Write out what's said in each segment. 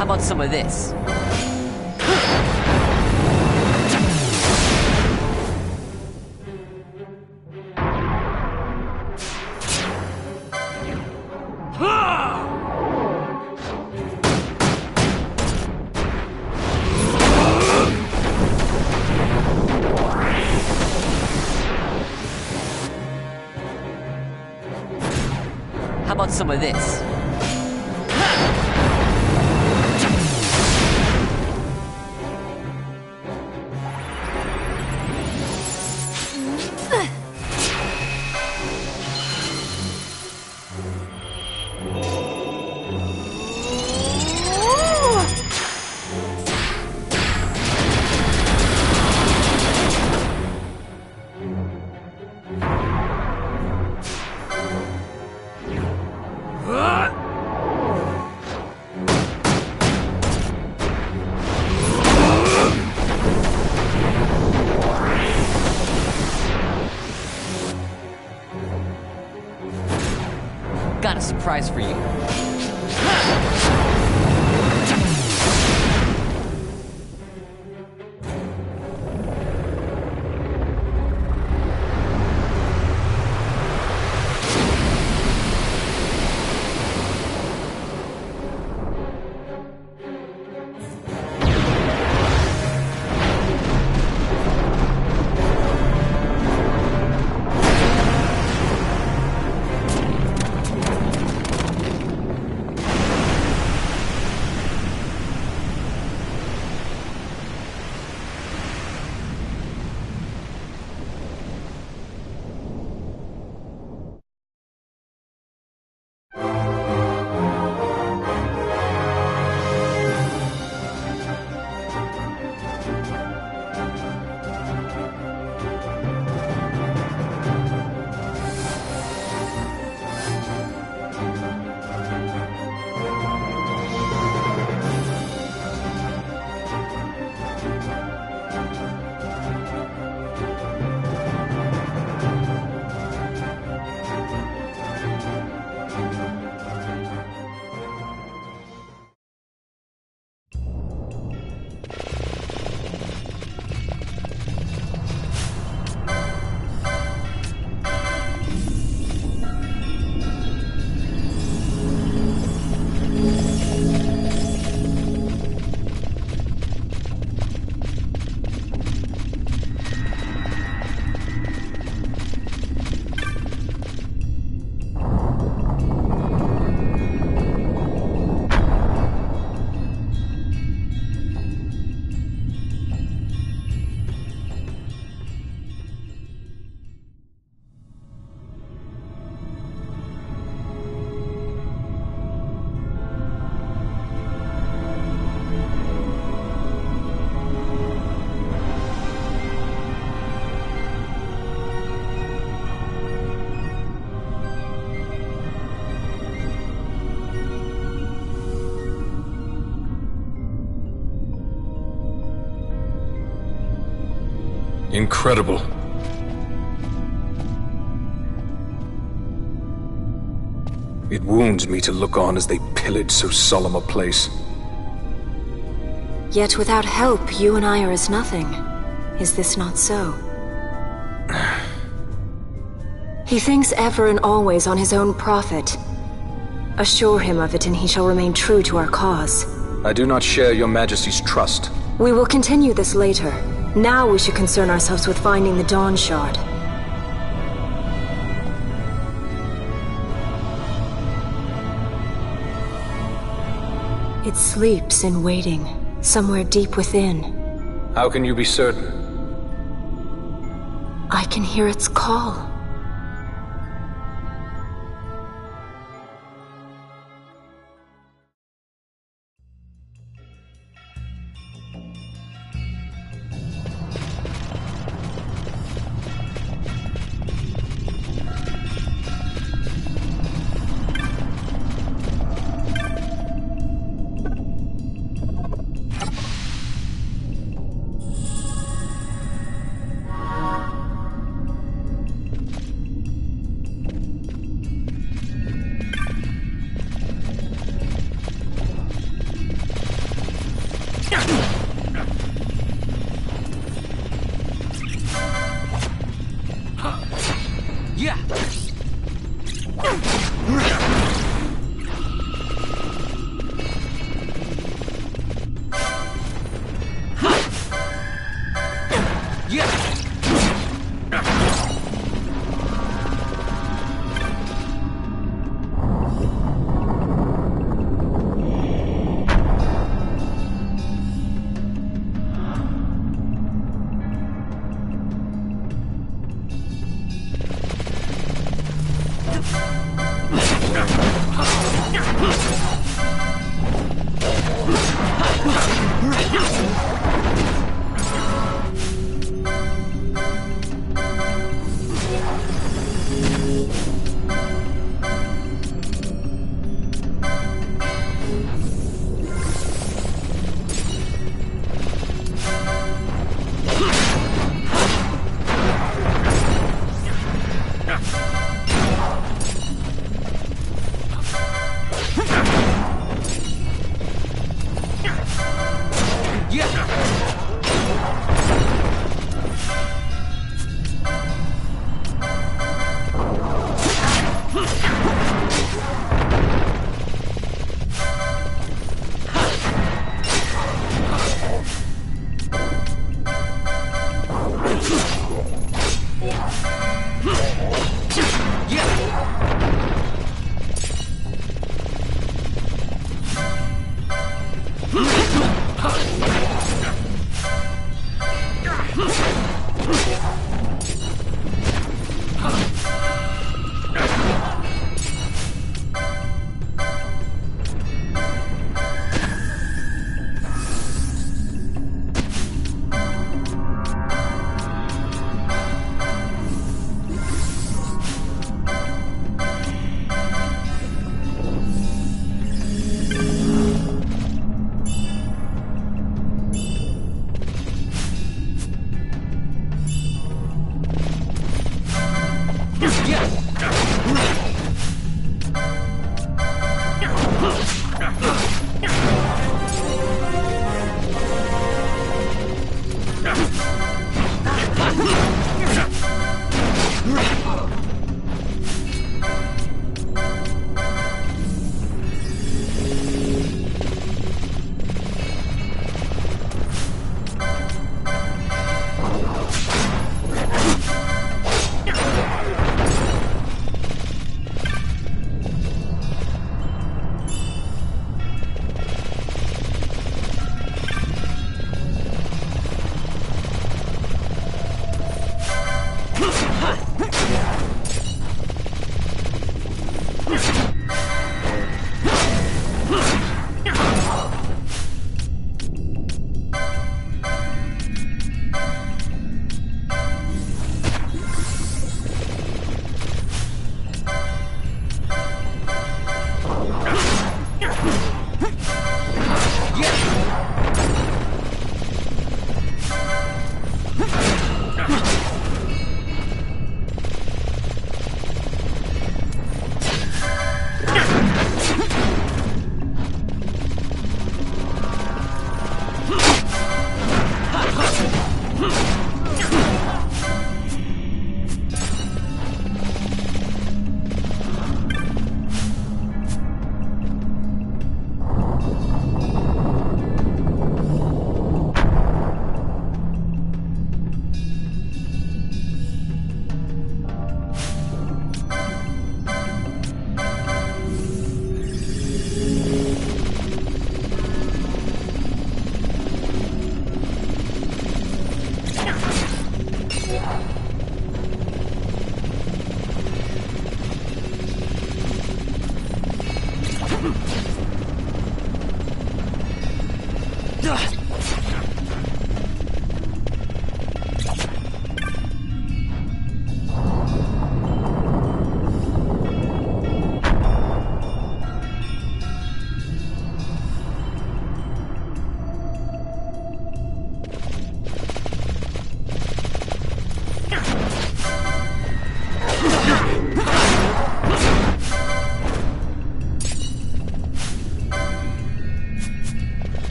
How about some of this? How about some of this? Got a surprise for you. Incredible. It wounds me to look on as they pillage so solemn a place. Yet without help, you and I are as nothing. Is this not so? He thinks ever and always on his own profit. Assure him of it and he shall remain true to our cause. I do not share your Majesty's trust. We will continue this later. Now we should concern ourselves with finding the Dawn Shard. It sleeps in waiting, somewhere deep within. How can you be certain? I can hear its call. Yeah.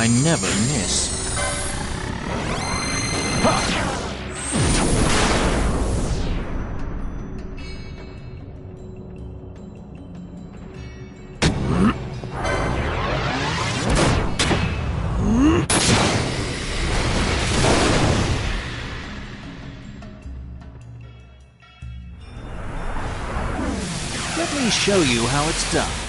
I never miss. Let me show you how it's done.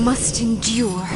Must endure.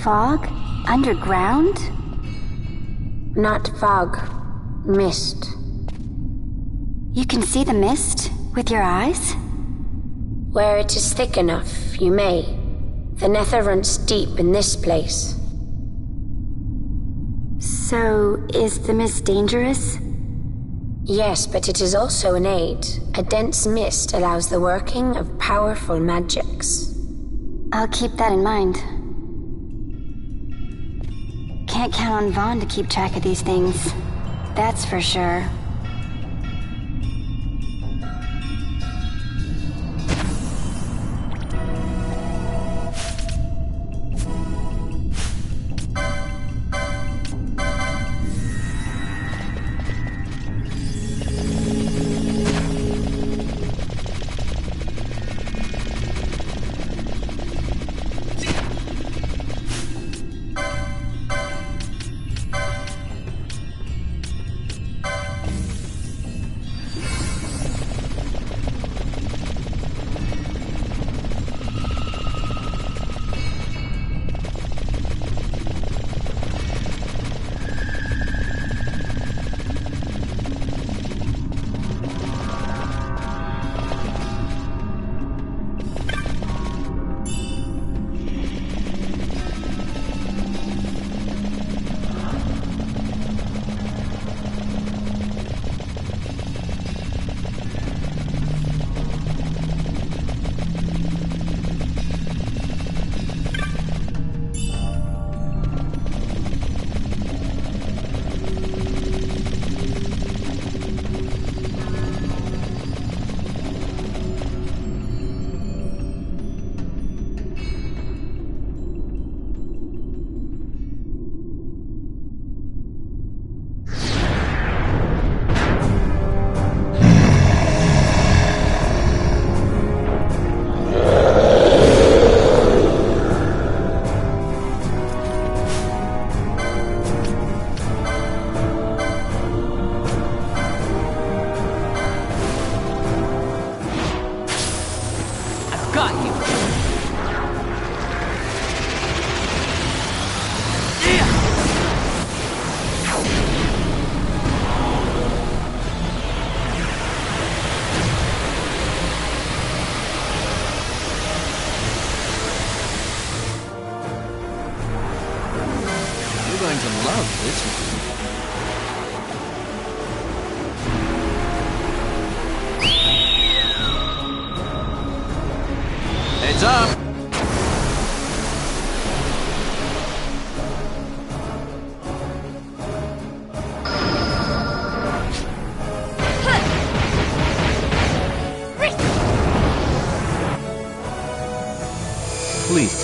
Fog? Underground? Not fog. Mist. You can see the mist with your eyes? Where it is thick enough, you may. The nether runs deep in this place. So, is the mist dangerous? Yes, but it is also an aid. A dense mist allows the working of powerful magics. I'll keep that in mind. Can't count on Vaughn to keep track of these things. That's for sure. Going to love this one. Heads up! Please.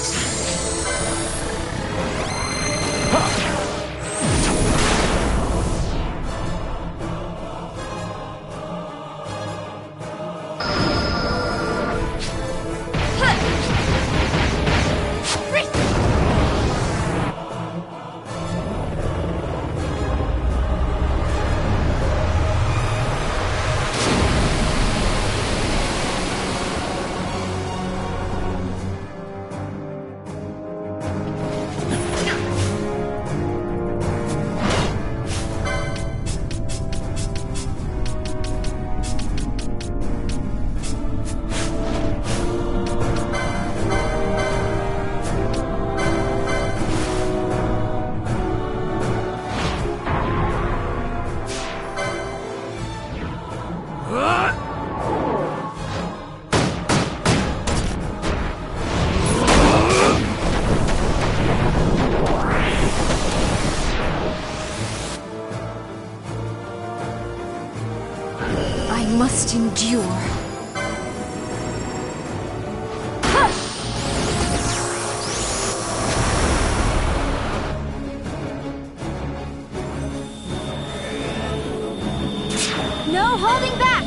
I must endure. No holding back!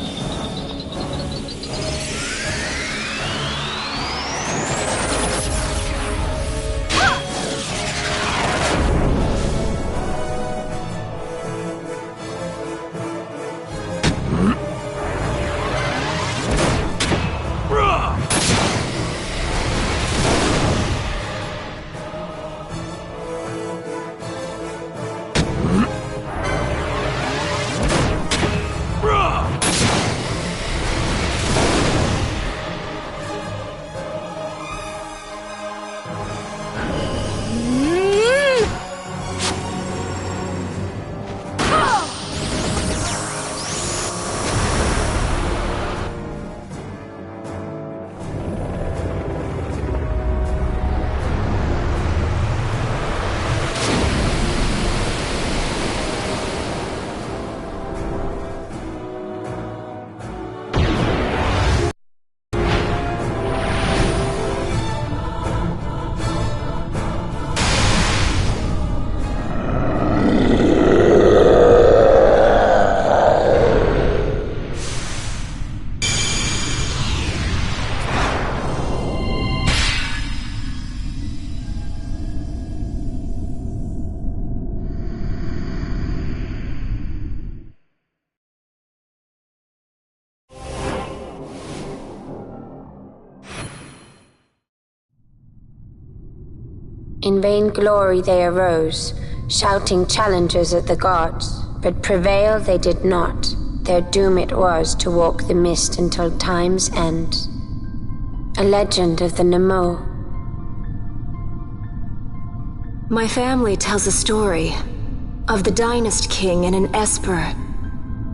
In vain glory they arose, shouting challenges at the gods, but prevail they did not. Their doom it was to walk the mist until time's end. A legend of the Nemo. My family tells a story of the Dynast King and an Esper.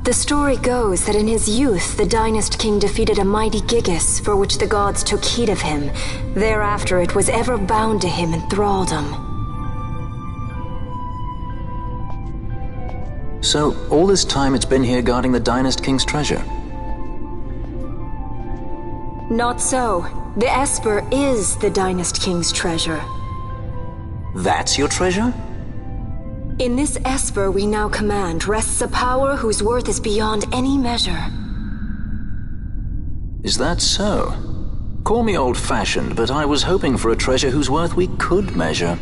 The story goes that in his youth, the Dynast King defeated a mighty Gigas, for which the gods took heed of him. Thereafter it was ever bound to him in thraldom. So, all this time it's been here guarding the Dynast King's treasure? Not so. The Esper is the Dynast King's treasure. That's your treasure? In this Esper we now command rests a power whose worth is beyond any measure. Is that so? Call me old-fashioned, but I was hoping for a treasure whose worth we could measure.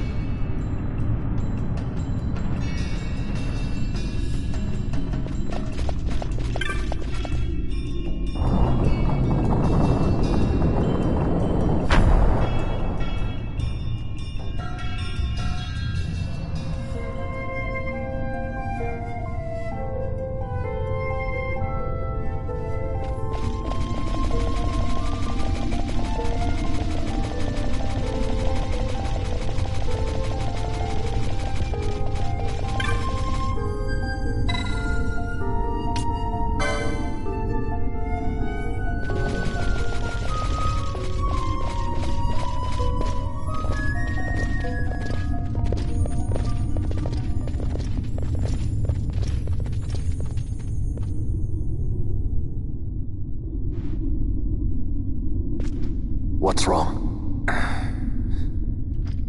What's wrong?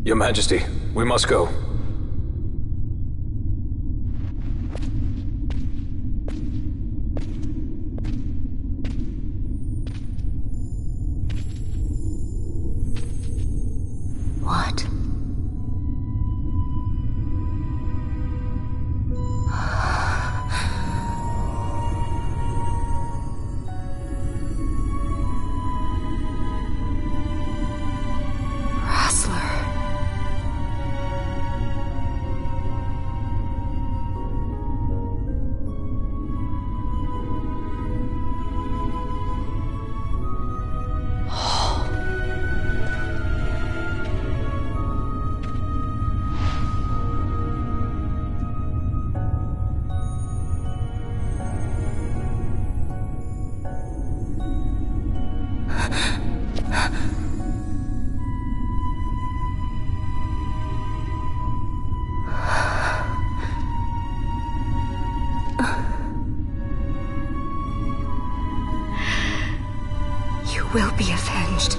Your Majesty, we must go. What? will be avenged.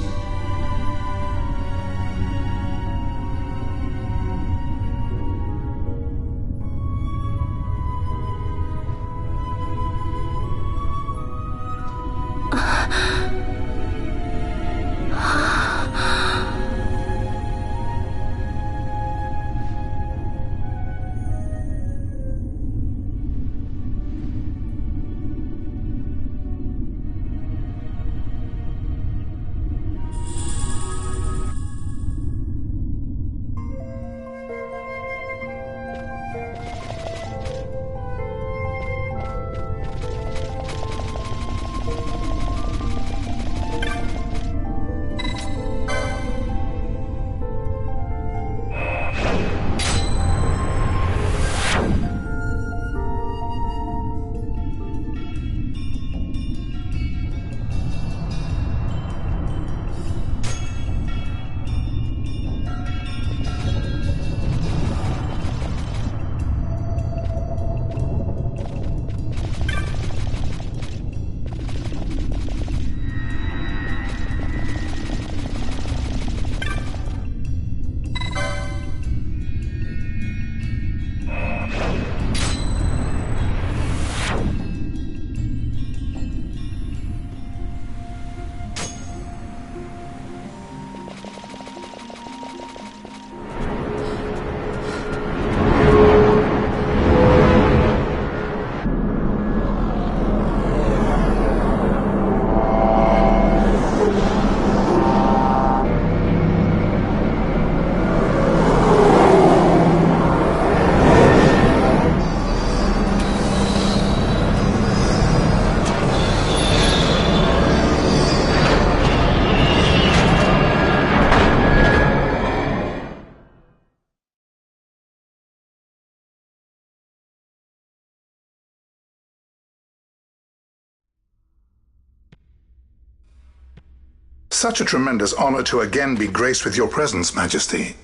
Such a tremendous honor to again be graced with your presence, Majesty.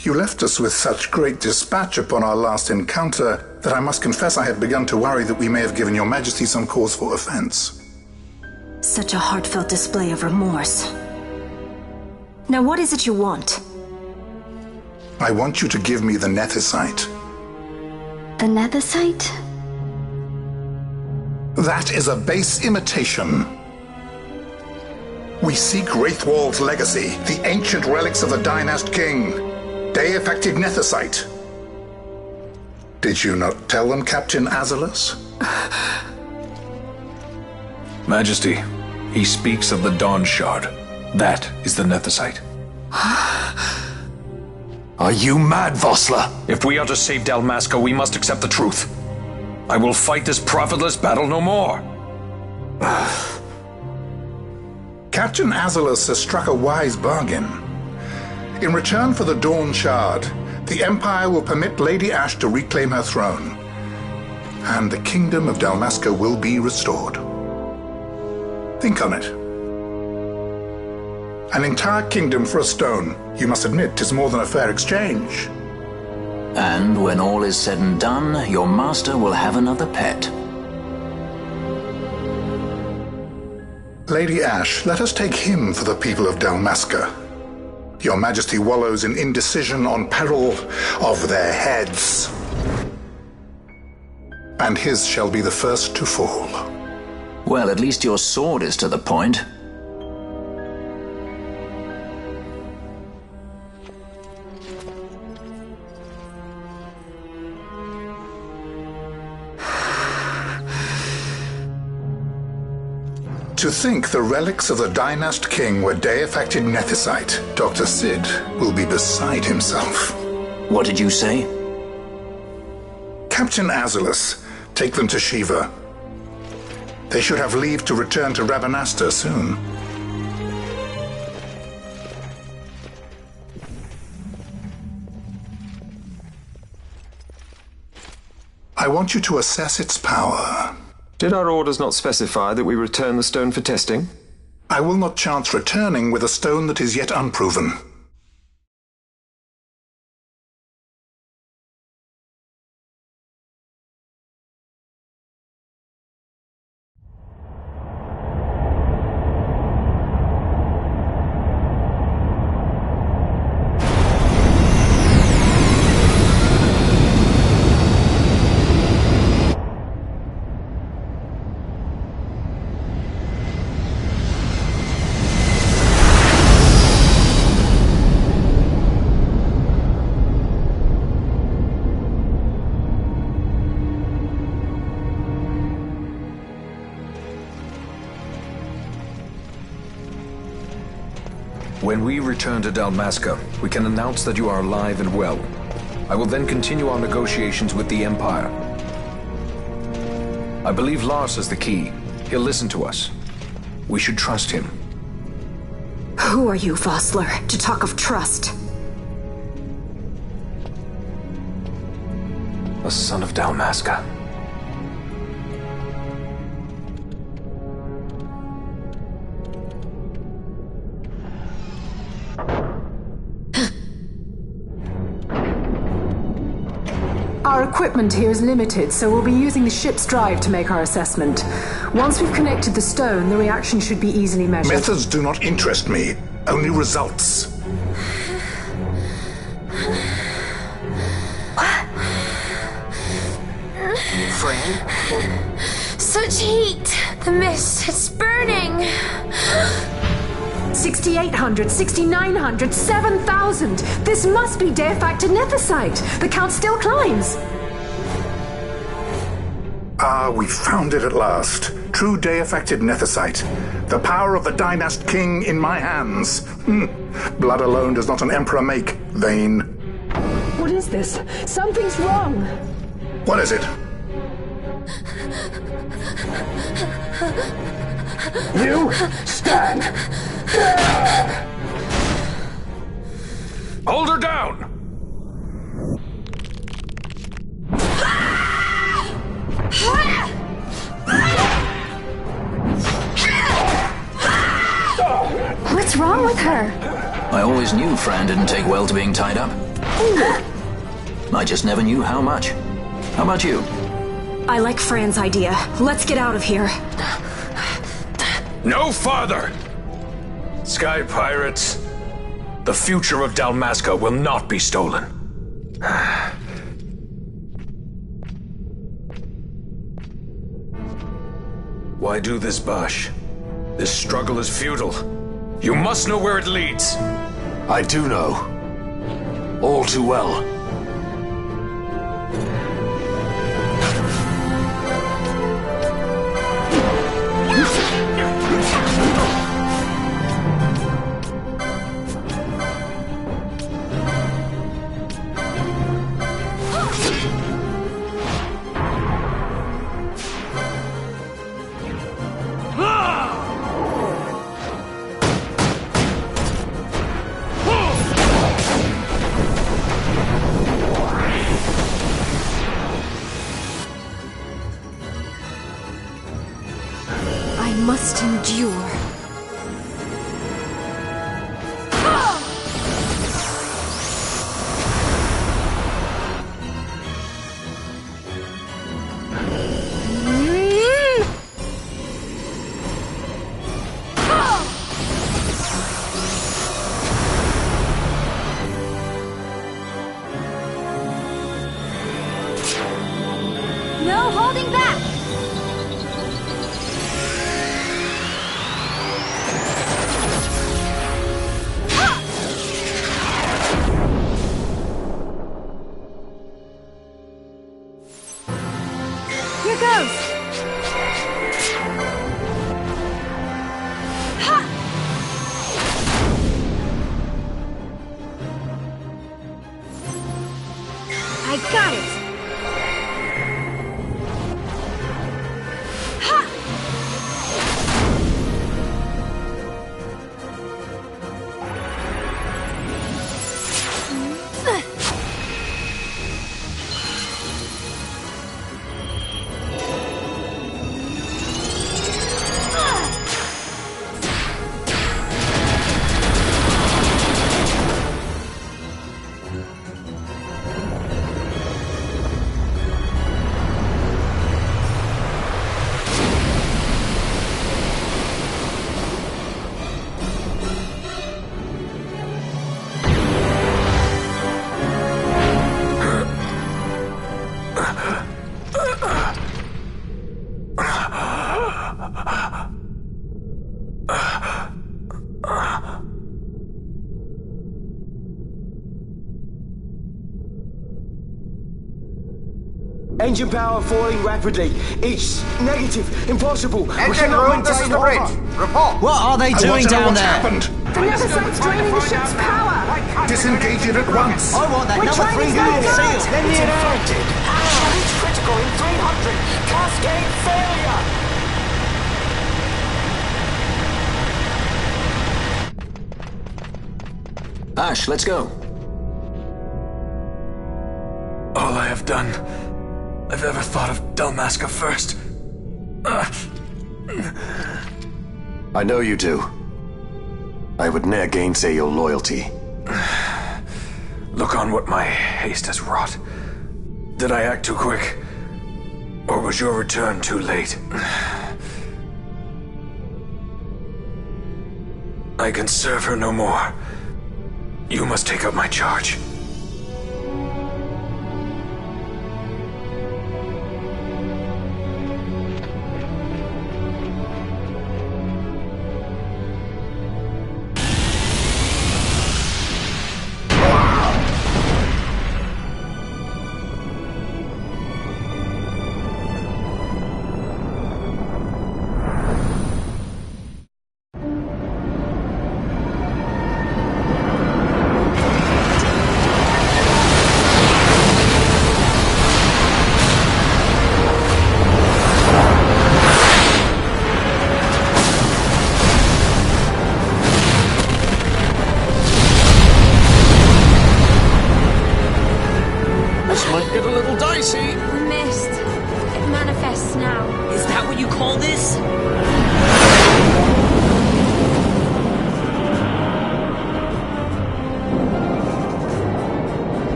You left us with such great dispatch upon our last encounter that I must confess I had begun to worry that we may have given your Majesty some cause for offense. Such a heartfelt display of remorse. Now what is it you want? I want you to give me the Nethicite. The Nethicite? That is a base imitation. We seek Wraithwald's legacy, the ancient relics of the Dynast King. Day-affected Nethicite. Did you not tell them, Captain Azalus? Majesty, he speaks of the Dawn Shard. That is the Nethicite. Are you mad, Vossler? If we are to save Dalmasca, we must accept the truth. I will fight this profitless battle no more. Captain Azalus has struck a wise bargain. In return for the Dawn Shard, the Empire will permit Lady Ash to reclaim her throne, and the Kingdom of Dalmasca will be restored. Think on it. An entire kingdom for a stone. You must admit 'tis more than a fair exchange. And when all is said and done, your master will have another pet. Lady Ash, let us take him for the people of Dalmasca. Your Majesty wallows in indecision on peril of their heads. And his shall be the first to fall. Well, at least your sword is to the point. To think the relics of the Dynast King were day-affected Nethicite, Dr. Sid will be beside himself. What did you say? Captain Azalus, take them to Shiva. They should have leave to return to Rabanastre soon. I want you to assess its power. Did our orders not specify that we return the stone for testing? I will not chance returning with a stone that is yet unproven. When we return to Dalmasca, we can announce that you are alive and well. I will then continue our negotiations with the Empire. I believe Lars is the key. He'll listen to us. We should trust him. Who are you, Vossler, to talk of trust? A son of Dalmasca. Our equipment here is limited, so we'll be using the ship's drive to make our assessment. Once we've connected the stone, the reaction should be easily measured. Methods do not interest me, only results. Friend? Such heat! The mist, it's burning! 6,800, 6,900, 7,000! This must be Deifacted Nethicite! The count still climbs! Ah, we found it at last. True Deifacted Nethicite. The power of the Dynast King in my hands. Blood alone does not an emperor make, vain. What is this? Something's wrong! What is it? You stand! Hold her down! What's wrong with her? I always knew Fran didn't take well to being tied up. I just never knew how much. How about you? I like Fran's idea. Let's get out of here. No farther! Sky Pirates, the future of Dalmasca will not be stolen. Why do this, Bash? This struggle is futile. You must know where it leads. I do know. All too well. Must endure. No holding back! Here goes! Ha! I got it! Ha! Engine power falling rapidly. It's negative. Impossible. Engine room, this is the bridge. Report. What are they doing down there? What's happened? The Nephesite's draining the ship's power! Disengage it at once! I want that number 3 unit sealed! It's infected. Challenge critical in 300. Cascade failure. Ash, let's go. All I have done, I've ever thought of Dalmasca first. I know you do. I would ne'er gainsay your loyalty. Look on what my haste has wrought. Did I act too quick? Or was your return too late? I can serve her no more. You must take up my charge.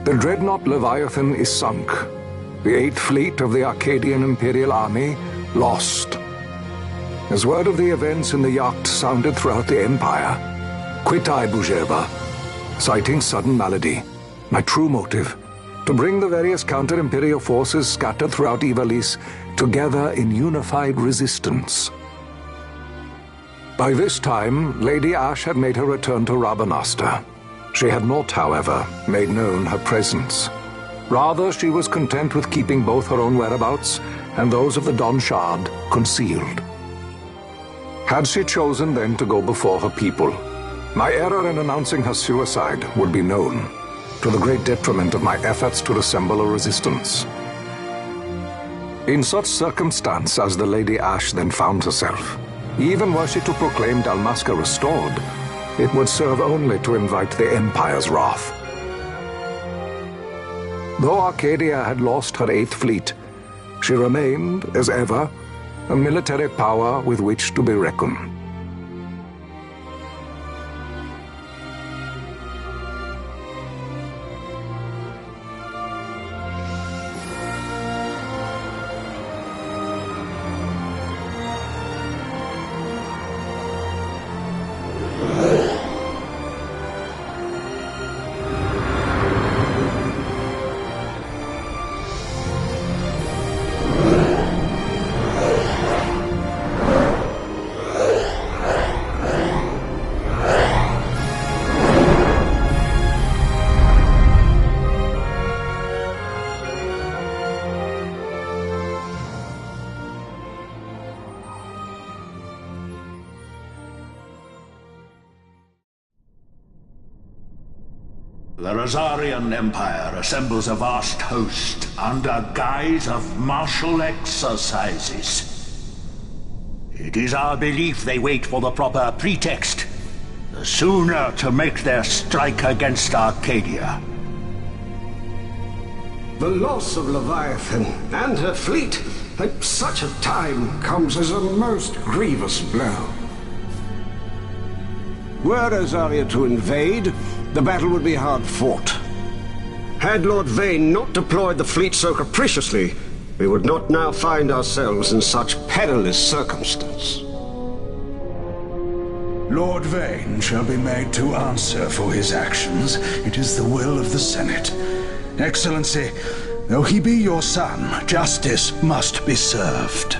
The dreadnought Leviathan is sunk. The 8th Fleet of the Arcadian Imperial Army lost. As word of the events in the yacht sounded throughout the Empire, quit I Bujeba, citing sudden malady. My true motive, to bring the various counter-imperial forces scattered throughout Ivalice together in unified resistance. By this time, Lady Ash had made her return to Rabanastre. She had not, however, made known her presence. Rather, she was content with keeping both her own whereabouts and those of the Don Shard concealed. Had she chosen then to go before her people, my error in announcing her suicide would be known, to the great detriment of my efforts to assemble a resistance. In such circumstance as the Lady Ash then found herself, even were she to proclaim Dalmasca restored, it would serve only to invite the Empire's wrath. Though Arcadia had lost her 8th Fleet, she remained, as ever, a military power with which to be reckoned. The Rosarian Empire assembles a vast host under guise of martial exercises. It is our belief they wait for the proper pretext, the sooner to make their strike against Arcadia. The loss of Leviathan and her fleet at such a time comes as a most grievous blow. Were Rosaria to invade, the battle would be hard fought. Had Lord Vane not deployed the fleet so capriciously, we would not now find ourselves in such perilous circumstance. Lord Vane shall be made to answer for his actions. It is the will of the Senate. Excellency, though he be your son, justice must be served.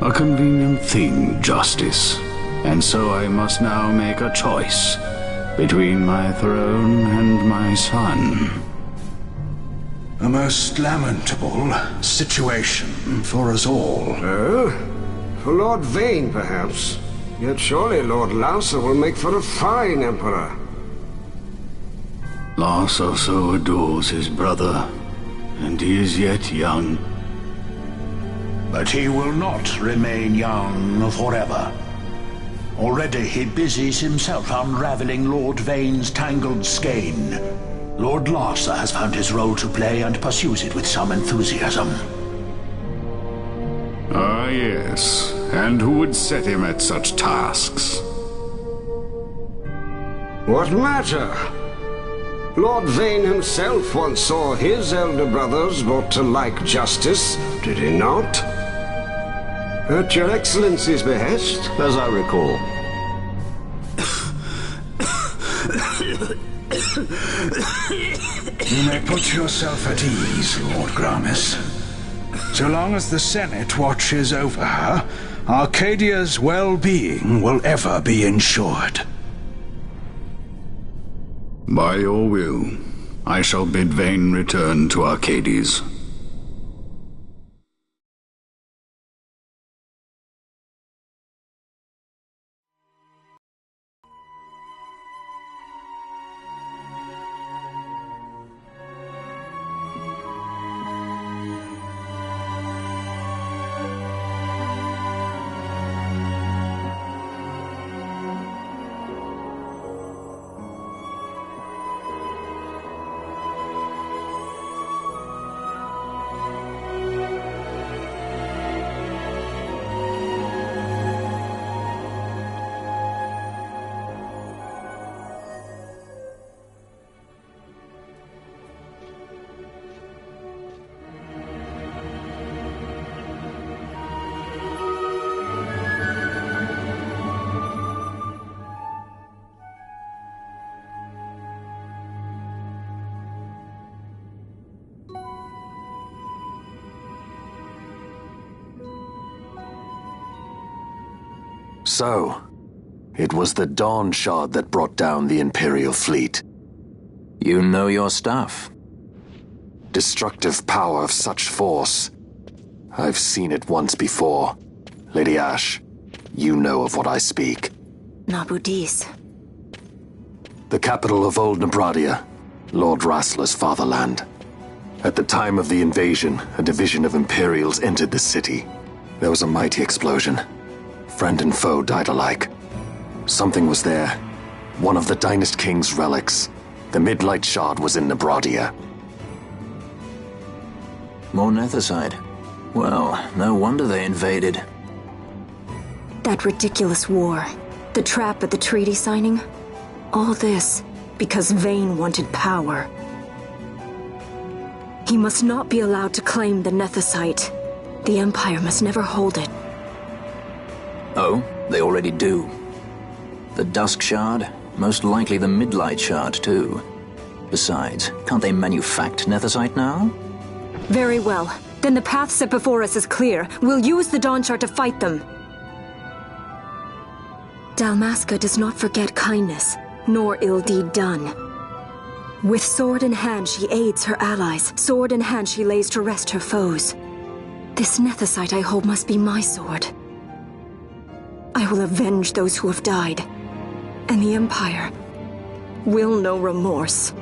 A convenient thing, justice. And so I must now make a choice between my throne and my son. A most lamentable situation for us all. Oh? For Lord Vane, perhaps. Yet surely Lord Lauser will make for a fine emperor. Lauser so adores his brother, and he is yet young. But he will not remain young forever. Already he busies himself unraveling Lord Vane's tangled skein. Lord Lauser has found his role to play and pursues it with some enthusiasm. Ah, yes. And who would set him at such tasks? What matter? Lord Vane himself once saw his elder brothers brought to like justice, did he not? At your Excellency's behest, as I recall. You may put yourself at ease, Lord Gramis. So long as the Senate watches over her, Arcadia's well-being will ever be ensured. By your will, I shall bid Vane return to Arcades. So, it was the Dawn Shard that brought down the Imperial fleet. You know your stuff. Destructive power of such force. I've seen it once before. Lady Ash, you know of what I speak. Nabudis. The capital of Old Nebradia, Lord Rassler's fatherland. At the time of the invasion, a division of Imperials entered the city. There was a mighty explosion. Friend and foe died alike. Something was there. One of the Dynast King's relics. The Midlight Shard was in Nebradia. More Nethicite. Well, no wonder they invaded. That ridiculous war. The trap at the treaty signing. All this because Vane wanted power. He must not be allowed to claim the Nethicite. The Empire must never hold it. Oh, they already do. The Dusk Shard, most likely the Midlight Shard too. Besides, can't they manufact Nethicite now? Very well. Then the path set before us is clear. We'll use the Dawn Shard to fight them. Dalmasca does not forget kindness, nor ill deed done. With sword in hand she aids her allies. Sword in hand she lays to rest her foes. This Nethicite I hold must be my sword. I will avenge those who have died, and the Empire will know remorse.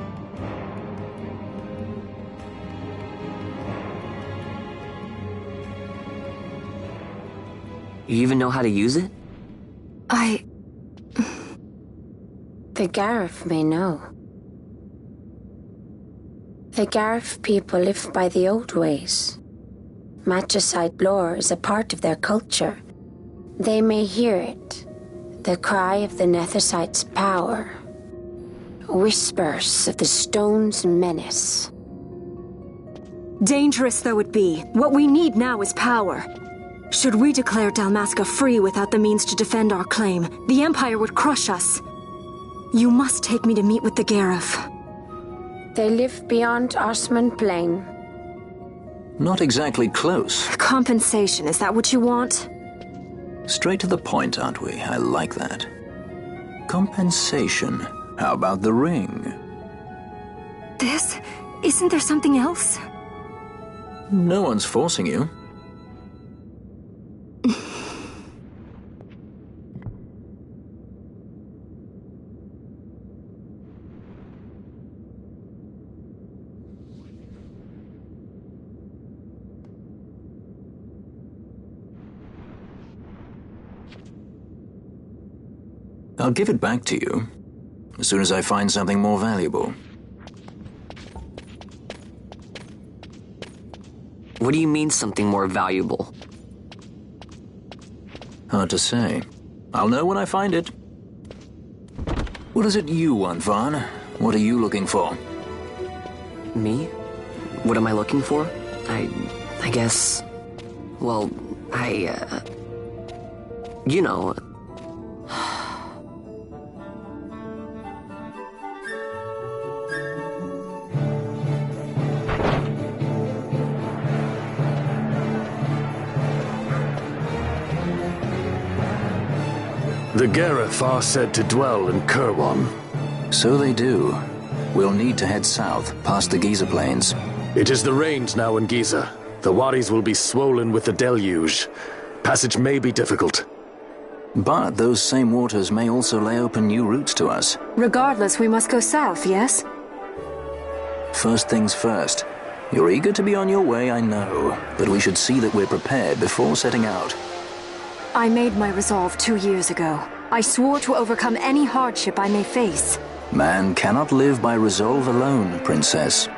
You even know how to use it? The Garif may know. The Garif people live by the old ways. Matricide lore is a part of their culture. They may hear it, the cry of the Nethicite's power, whispers of the stone's menace. Dangerous though it be, what we need now is power. Should we declare Dalmasca free without the means to defend our claim, the Empire would crush us. You must take me to meet with the Gareth. They live beyond Osman Plain. Not exactly close. Compensation, is that what you want? Straight to the point, aren't we? I like that. Compensation. How about the ring? This? Isn't there something else? No one's forcing you. I'll give it back to you as soon as I find something more valuable. What do you mean something more valuable? Hard to say. I'll know when I find it. What is it you want, Vaughn? What are you looking for? Me? What am I looking for? I guess... Well, you know... The Gareth are said to dwell in Kirwan. So they do. We'll need to head south, past the Giza Plains. It is the rains now in Giza. The wadis will be swollen with the deluge. Passage may be difficult. But those same waters may also lay open new routes to us. Regardless, we must go south, yes? First things first. You're eager to be on your way, I know. But we should see that we're prepared before setting out. I made my resolve 2 years ago. I swore to overcome any hardship I may face. Man cannot live by resolve alone, Princess.